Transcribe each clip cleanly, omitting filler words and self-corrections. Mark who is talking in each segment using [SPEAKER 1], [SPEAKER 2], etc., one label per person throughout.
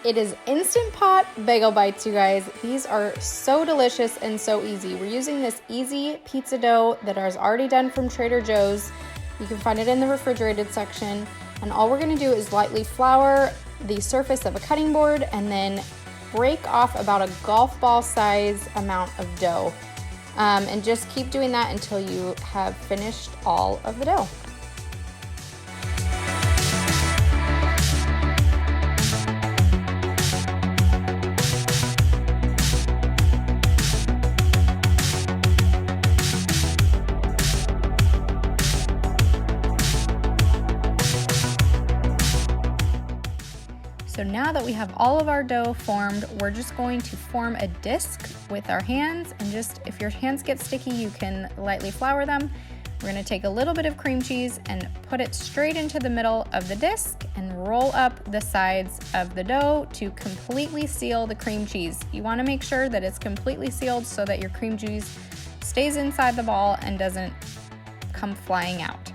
[SPEAKER 1] It is Instant Pot Bagel Bites, you guys. These are so delicious and so easy. We're using this easy pizza dough that is already done from Trader Joe's. You can find it in the refrigerated section. And all we're gonna do is lightly flour the surface of a cutting board and then break off about a golf ball size amount of dough. And just keep doing that until you have finished all of the dough. So now that we have all of our dough formed, we're just going to form a disc with our hands, and just if your hands get sticky, you can lightly flour them. We're gonna take a little bit of cream cheese and put it straight into the middle of the disc and roll up the sides of the dough to completely seal the cream cheese. You wanna make sure that it's completely sealed so that your cream cheese stays inside the ball and doesn't come flying out.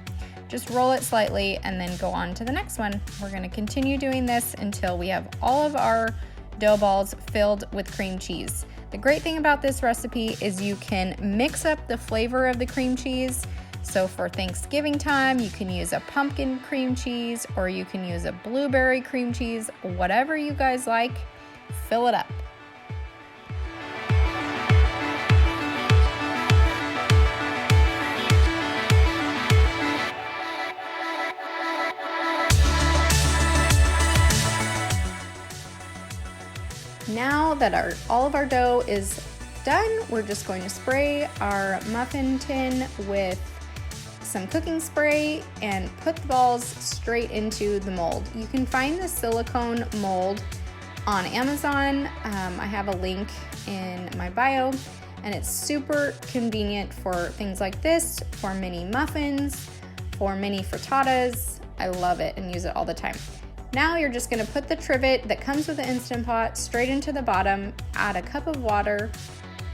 [SPEAKER 1] Just roll it slightly and then go on to the next one. We're gonna continue doing this until we have all of our dough balls filled with cream cheese. The great thing about this recipe is you can mix up the flavor of the cream cheese. So for Thanksgiving time, you can use a pumpkin cream cheese or you can use a blueberry cream cheese, whatever you guys like, fill it up. Now that all of our dough is done, we're just going to spray our muffin tin with some cooking spray and put the balls straight into the mold. You can find the silicone mold on Amazon. I have a link in my bio, and it's super convenient for things like this, for mini muffins, for mini frittatas. I love it and use it all the time. Now you're just gonna put the trivet that comes with the Instant Pot straight into the bottom, add a cup of water,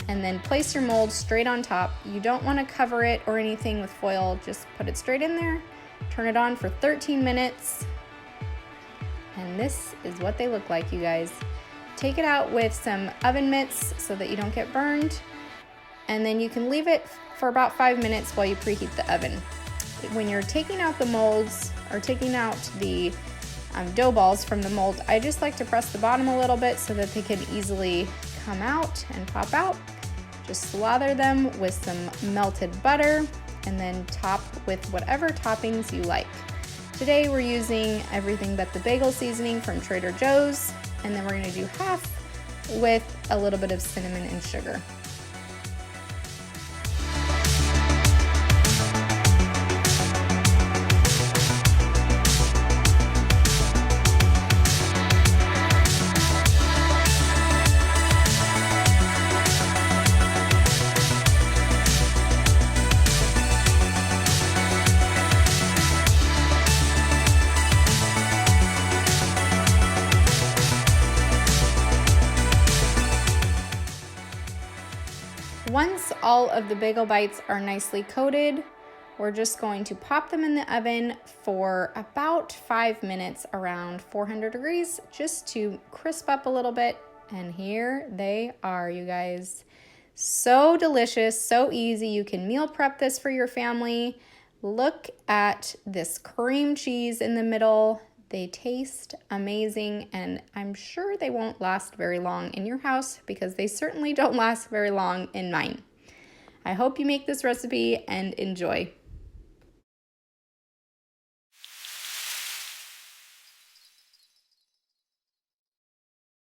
[SPEAKER 1] and then place your mold straight on top. You don't wanna cover it or anything with foil, just put it straight in there, turn it on for 13 minutes, and this is what they look like, you guys. Take it out with some oven mitts so that you don't get burned, and then you can leave it for about 5 minutes while you preheat the oven. When you're taking out the molds, or taking out the dough balls from the mold, I just like to press the bottom a little bit so that they can easily come out and pop out. Just slather them with some melted butter and then top with whatever toppings you like. Today we're using everything but the bagel seasoning from Trader Joe's, and then we're gonna do half with a little bit of cinnamon and sugar. Once all of the bagel bites are nicely coated, we're just going to pop them in the oven for about 5 minutes around 400 degrees just to crisp up a little bit. And here they are, you guys. So delicious, so easy. You can meal prep this for your family. Look at this cream cheese in the middle. They taste amazing, and I'm sure they won't last very long in your house because they certainly don't last very long in mine. I hope you make this recipe and enjoy.